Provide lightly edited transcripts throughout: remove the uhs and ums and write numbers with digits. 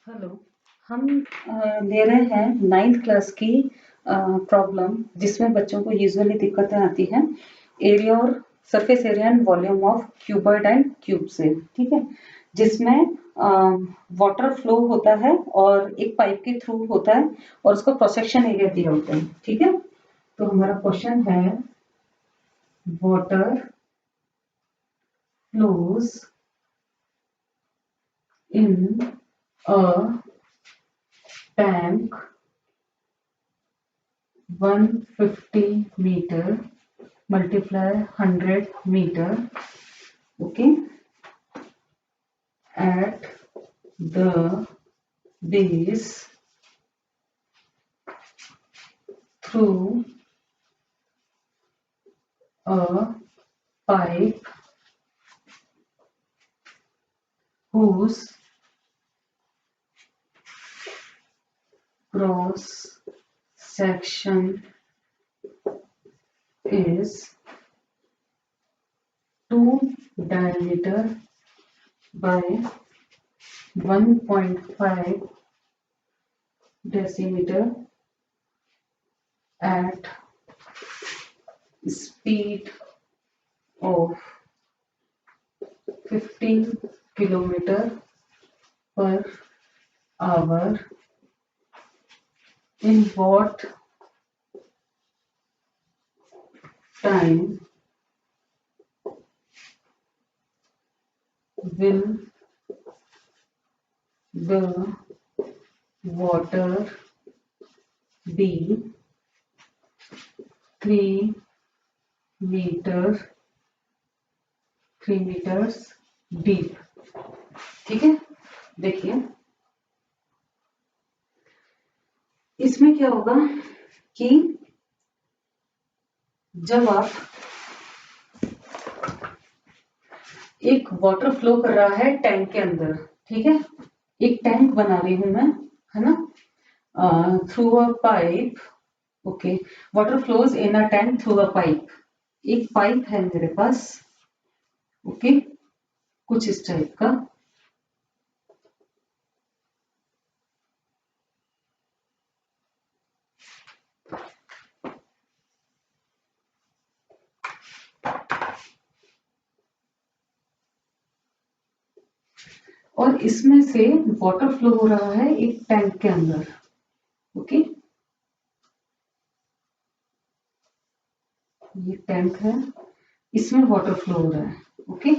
Hello. हम ले रहे हैं 9th क्लास की प्रॉब्लम जिसमें बच्चों को यूजुअली दिक्कतें आती हैं एरिया और surface area and volume of cuboid and cube से। ठीक है, जिसमें वाटर फ्लो होता है और एक पाइप के थ्रू होता है और उसका क्रॉस सेक्शन एरिया दिया होता है। ठीक है, तो हमारा क्वेश्चन है water flows in a tank 150 meter multiply 100 meter, okay, at the base through a pipe whose cross section is 2 diameter by 1.5 decimeter at speed of 15 kilometer per hour. In what time will the water be 3 meters deep? ठीक है, देखिए इसमें क्या होगा कि जब आप एक वाटर फ्लो कर रहा है टैंक के अंदर, ठीक है, एक टैंक बना रही हूं मैं, है ना, through a pipe, okay, water flows in a tank through a pipe. एक पाइप है मेरे पास, ओके, कुछ इस टाइप का, और इसमें से वाटर फ्लो हो रहा है एक टैंक के अंदर, ओके, ये टैंक है, इसमें वाटर फ्लो हो रहा है, ओके।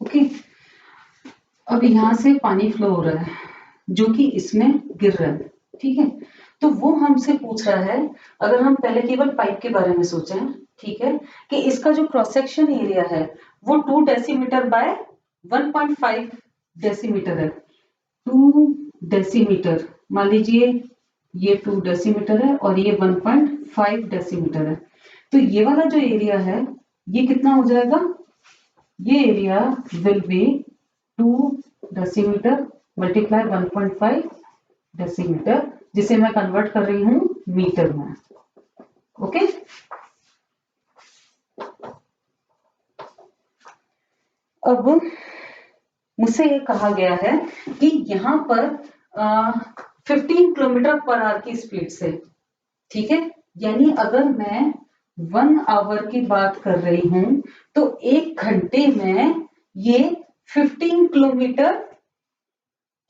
ओके, अब यहां से पानी फ्लो हो रहा है जो कि इसमें गिर रहा है, ठीक है, तो वो हमसे पूछ रहा है, अगर हम पहले केवल पाइप के बारे में सोचें, ठीक है, कि इसका जो क्रॉस सेक्शन एरिया है वो 2 डेसीमीटर बाय 1.5 डेसीमीटर है। 2 डेसीमीटर, मान लीजिए ये 2 डेसीमीटर है और ये 1.5 डेसीमीटर है, तो ये वाला जो एरिया है ये कितना हो जाएगा, ये area will be 2 decimetre multiply 1.5 decimetre, जिसे मैं कन्वर्ट कर रही हूं मीटर में, ओके। अब मुझसे ये कहा गया है कि यहाँ पर 15 किलोमीटर पर आवर की स्पीड से, ठीक है, यानी अगर मैं 1 आवर की बात कर रही हूं तो 1 घंटे में ये 15 किलोमीटर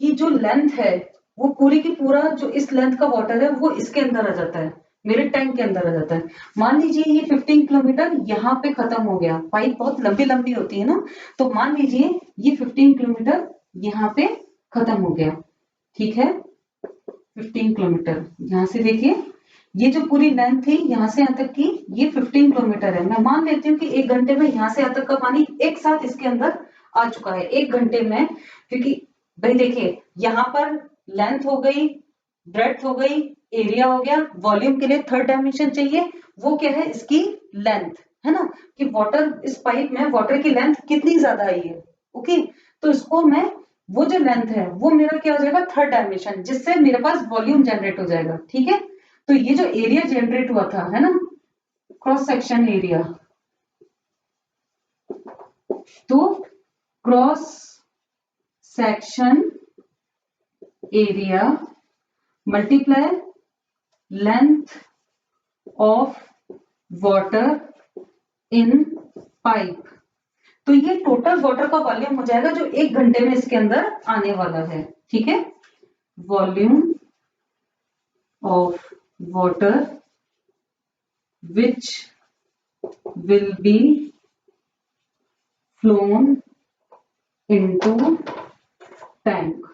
की जो लेंथ है वो पूरी की पूरा जो इस लेंथ का वाटर है वो इसके अंदर आ जाता है, मेरे टैंक के अंदर आ जाता है। मान लीजिए ये 15 किलोमीटर यहाँ पे खत्म हो गया, पाइप बहुत लंबी लंबी होती है ना, तो मान लीजिए ये 15 किलोमीटर यहाँ पे खत्म हो गया, ठीक है, 15 किलोमीटर यहाँ से देखिए, ये जो पूरी लेंथ थी यहाँ से यहाँ तक की ये 15 किलोमीटर है। मैं मान लेती हूँ कि 1 घंटे में यहाँ से यहाँ तक का पानी एक साथ इसके अंदर आ चुका है 1 घंटे में, क्योंकि भाई देखिए यहाँ पर लेंथ हो गई, ब्रेड्थ हो गई, एरिया हो गया, वॉल्यूम के लिए थर्ड डायमेंशन चाहिए, वो क्या है, इसकी लेंथ है ना, कि वाटर इस पाइप में वाटर की लेंथ कितनी ज्यादा आई है, ओके, तो इसको मैं वो जो लेंथ है वो मेरा क्या हो जाएगा, थर्ड डायमेंशन, जिससे मेरे पास वॉल्यूम जनरेट हो जाएगा। ठीक है, तो ये जो एरिया जनरेट हुआ था, है ना, क्रॉस सेक्शन एरिया, तो cross section area multiply length of water in pipe, तो ये टोटल वाटर का वॉल्यूम हो जाएगा जो 1 घंटे में इसके अंदर आने वाला है। ठीक है, volume of water which will be phloem into tank,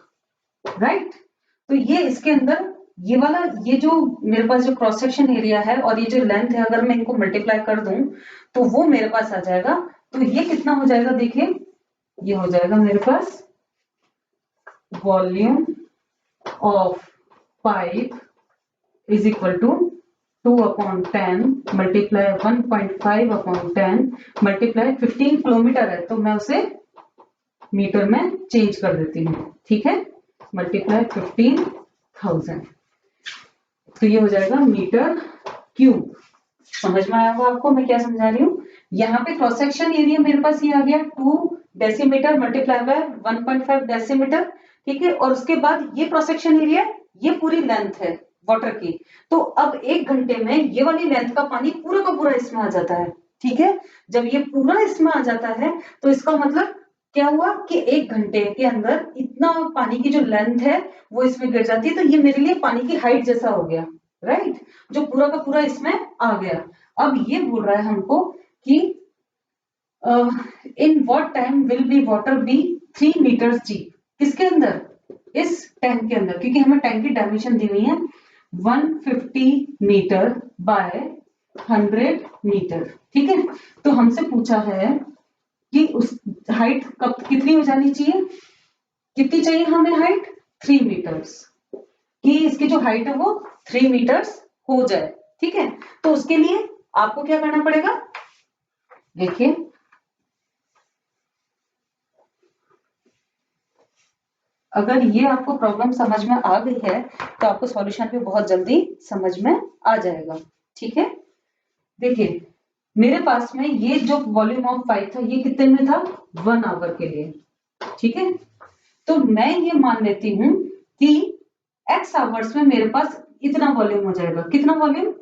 right. तो ये इसके अंदर ये वाला, ये जो मेरे पास जो क्रॉस सेक्शन एरिया है और ये जो लेंथ है, अगर मैं इनको मल्टीप्लाई कर दूं तो वो मेरे पास आ जाएगा। तो ये कितना हो जाएगा, देखिए ये हो जाएगा मेरे पास volume of pipe is equal to 2/10 multiply 1.5/10 multiply 15 kilometre है, तो मैं उसे मीटर में चेंज कर देती हूँ। ठीक है, मल्टीप्लाई 15,000, तो ये हो जाएगा मीटर क्यूब। समझ में आया होगा आपको मैं क्या समझा रही हूँ। यहाँ पे क्रॉस सेक्शन एरिया मेरे पास ये आ गया 2 डेसीमीटर मल्टीप्लाई बाय 1.5 डेसीमीटर। ठीक है, और उसके बाद ये क्रॉस सेक्शन एरिया, ये पूरी लेंथ है वाटर की। तो अब 1 घंटे में ये वाली लेंथ का पानी पूरा का पूरा इसमें आ जाता है। ठीक है, जब ये पूरा इसमें आ जाता है तो इसका मतलब क्या हुआ कि 1 घंटे के अंदर इतना पानी की जो लेंथ है वो इसमें गिर जाती है। तो ये मेरे लिए पानी की हाइट जैसा हो गया, राइट, जो पूरा का पूरा इसमें आ गया। अब ये बोल रहा है हमको कि इन what time will be water be 3 metre deep, किसके अंदर, इस टैंक के अंदर, क्योंकि हमें टैंक की डायमेंशन दी हुई है 150 मीटर बाय 100 मीटर। ठीक है, तो हमसे पूछा है कि उस हाइट कब कितनी हो जानी चाहिए, कितनी चाहिए हमें हाइट, 3 मीटर्स, कि इसकी जो हाइट है वो 3 मीटर्स हो जाए। ठीक है, तो उसके लिए आपको क्या करना पड़ेगा, देखिए अगर ये आपको प्रॉब्लम समझ में आ गई है तो आपको सॉल्यूशन भी बहुत जल्दी समझ में आ जाएगा। ठीक है, देखिए मेरे पास में ये जो वॉल्यूम ऑफ पाइप था ये कितने में था, 1 आवर के लिए। ठीक है, तो मैं ये मान लेती हूं कि x आवर्स में मेरे पास इतना वॉल्यूम हो जाएगा, कितना वॉल्यूम,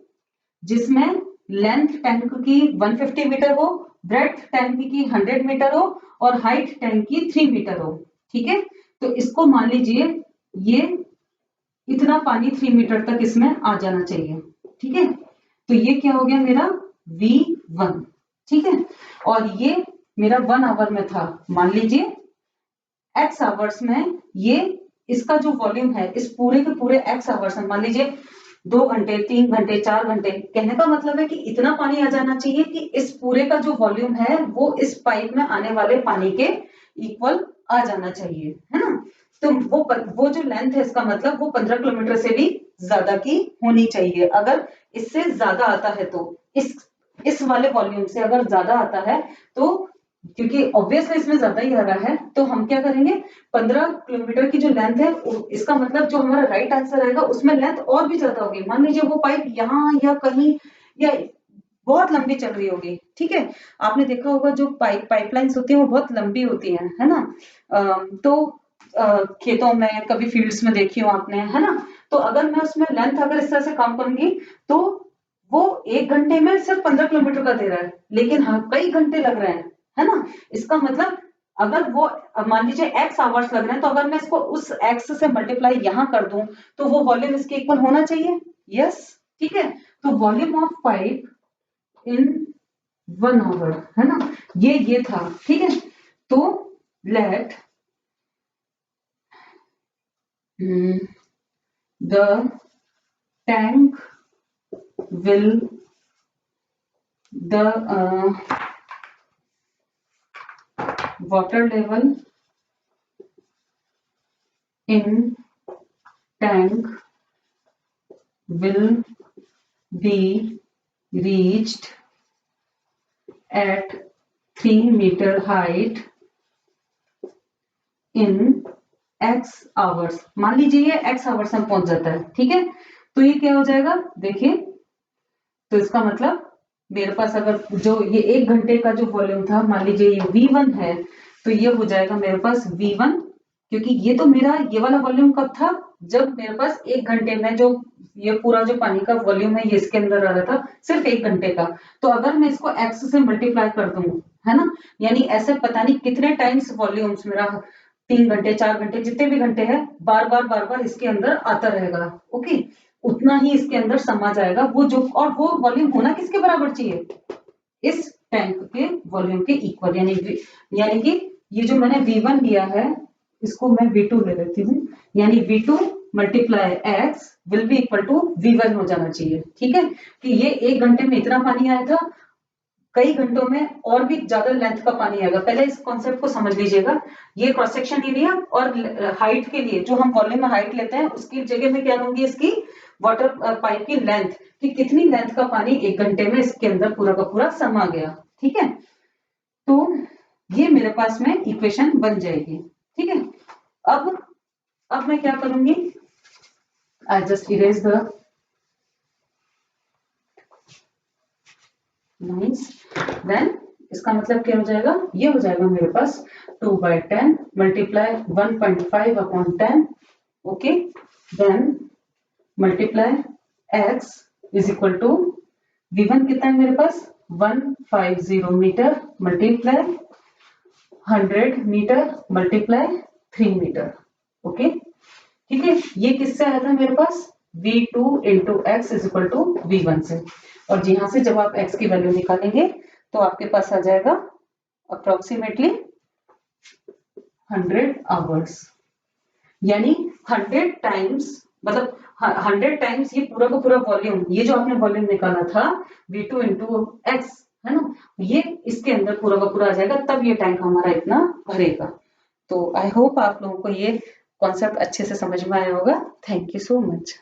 जिसमें लेंथ टैंक की 150 मीटर हो, ब्रेड्थ टैंक की 100 मीटर हो और हाइट टैंक की 3 मीटर हो। ठीक है, तो इसको मान लीजिए ये इतना पानी 3 मीटर तक इसमें आ जाना चाहिए। ठीक है, तो ये क्या हो गया मेरा V1। ठीक है, और ये मेरा 1 आवर में था, मान लीजिए x आवर्स में ये इसका जो वॉल्यूम है इस पूरे के पूरे x आवर्स में, मान लीजिए 2 घंटे 3 घंटे 4 घंटे, कहने का मतलब है कि इतना पानी आ जाना चाहिए कि इस पूरे का जो वॉल्यूम है वो इस पाइप में आने वाले पानी के इक्वल आ जाना चाहिए, है ना। तो वो जो लेंथ है इसका मतलब वो 15 किलोमीटर से भी ज्यादा की होनी चाहिए। अगर इससे ज्यादा आता है तो इस वाले वॉल्यूम से अगर ज्यादा आता है तो, क्योंकि ऑब्वियसली इसमें ज्यादा ही आ रहा है, तो हम क्या करेंगे, 15 किलोमीटर की जो लेंथ है इसका मतलब जो हमारा राइट आंसर आएगा उसमें लेंथ और भी ज्यादा होगी। मान लीजिए वो पाइप यहाँ या कहीं या बहुत लंबी चल रही होगी। ठीक है, आपने देखा होगा जो पाइपलाइंस होती है वो बहुत लंबी होती है ना। तो खेतों में कभी फील्ड्स में देखी हो आपने, है ना। तो अगर मैं उसमें लेंथ अगर इस तरह से काम करूंगी तो वो 1 घंटे में सिर्फ 15 किलोमीटर का दे रहा है, लेकिन हाँ कई घंटे लग रहे हैं, है ना। इसका मतलब अगर वो मान लीजिए x आवर्स लग रहे हैं, तो अगर मैं इसको उस x से मल्टीप्लाई यहां कर दूं तो वो वॉल्यूम इसके इक्वल होना चाहिए। यस, ठीक है, तो volume of pipe in 1 hour, है ना, ये था। ठीक है, तो let the tank will the water level in tank will be reached at 3 meter height in x hours, मान लीजिए ये x आवर्स में पहुंच जाता है, ठीक है, तो ये क्या हो जाएगा, देखिए, तो इसका मतलब मेरे पास अगर जो ये 1 घंटे का जो वॉल्यूम था, मान लीजिए ये V1 है, तो ये हो जाएगा मेरे पास V1, क्योंकि ये तो मेरा ये वाला वॉल्यूम कब था, जब मेरे पास 1 घंटे में जो ये पूरा जो पानी का वॉल्यूम है ये इसके अंदर आ रहा था, सिर्फ 1 घंटे का। तो अगर मैं इसको x से मल्टीप्लाई कर दूं, है ना, यानी ऐसे पता नहीं कितने टाइम्स वॉल्यूम्स मेरा 3 घंटे 4 घंटे जितने भी घंटे हैं, बार बार इसके अंदर आता रहेगा, ओके, उतना ही इसके अंदर समा जाएगा वो जो, और वो वॉल्यूम होना किसके बराबर चाहिए, इस टैंक के वॉल्यूम के इक्वल, यानी कि ये जो मैंने V1 लिया है इसको मैं V2 ले लेती हूँ, यानी V2 multiply x will be equal to V1 हो जाना चाहिए, ठीक है, कि ये 1 घंटे में इतना पानी आया था, कई घंटों में और भी ज्यादा लेंथ का पानी आएगा। पहले इस कॉन्सेप्ट को समझ लीजिएगा, ये क्रॉस सेक्शन एरिया और हाइट के लिए जो हम वॉल्यूम में हाइट लेते हैं उसकी जगह में क्या लूंगी, इसकी वाटर पाइप की लेंथ, कि कितनी लेंथ का पानी 1 घंटे में इसके अंदर पूरा का पूरा समा गया, ठीक है, तो ये मेरे पास में इक्वेशन बन जाएगी, ठीक है। अब मैं क्या करूंगी, I just erase the lines, then इसका मतलब क्या हो जाएगा, ये हो जाएगा मेरे पास 2/10 multiply 1.5 upon 10, okay, then multiply x is equal to V1 कितना है मेरे पास 150 metre multiply 100 metre multiply 3 metre, okay, ठीक है, ये किससे आया था मेरे पास V2 into X is equal to V1 से, और यहां से जब आप x की वैल्यू निकालेंगे तो आपके पास आ जाएगा अप्रोक्सीमेटली 100 आवर्स, यानी 100 टाइम्स, मतलब 100 टाइम्स ये पूरा का पूरा वॉल्यूम, ये जो आपने वॉल्यूम निकाला था V2 इंटू एक्स, है ना, ये इसके अंदर पूरा का पूरा आ जाएगा, तब ये टैंक हमारा इतना भरेगा। तो आई होप आप लोगों को ये कॉन्सेप्ट अच्छे से समझ में आया होगा। Thank you so much.